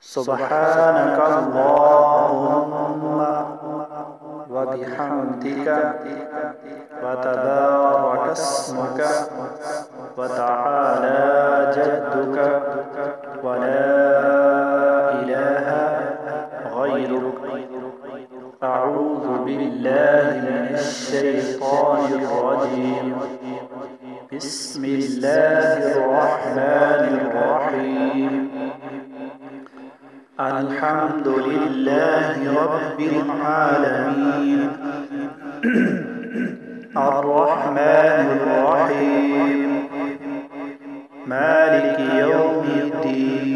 सुब्हानक अल्लाहुम्मा व बिहम्दिका व तबारक अस्मुका व तआला जद्दुका व ला इलाहा गैरुक अऊज़ु बिल्लाहि मिनश शैतानिर रजीम बिस्मिल्लाहिर रहमानिर रहीम अल्हम्दुलिल्लाहि रब्बिल आलमीन अर्रहमानिर रहीम मालिकि यौमिद्दीन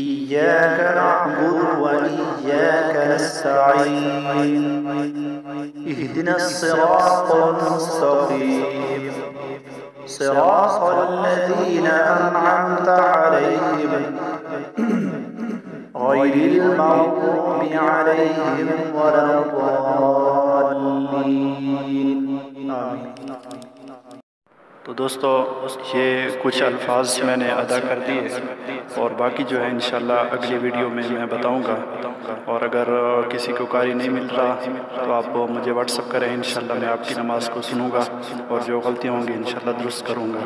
इय्याका नअबुदु व इय्याका नस्तईन इहदिनस सिरातल मुस्तकीम सिरातल लज़ीना अनअमता अलैहिम गैरिल मग़ज़ूबि अलैहिम वलद्दाल्लीन। आमीन। तो दोस्तों, ये कुछ अल्फाज मैंने अदा कर दिए और बाकी जो है इंशाल्लाह अगली वीडियो में मैं बताऊंगा। और अगर किसी को कारी नहीं मिल रहा तो आप मुझे व्हाट्सअप करें, इंशाल्लाह मैं आपकी नमाज़ को सुनूंगा और जो गलतियाँ होंगी इंशाल्लाह दुरुस्त करूंगा।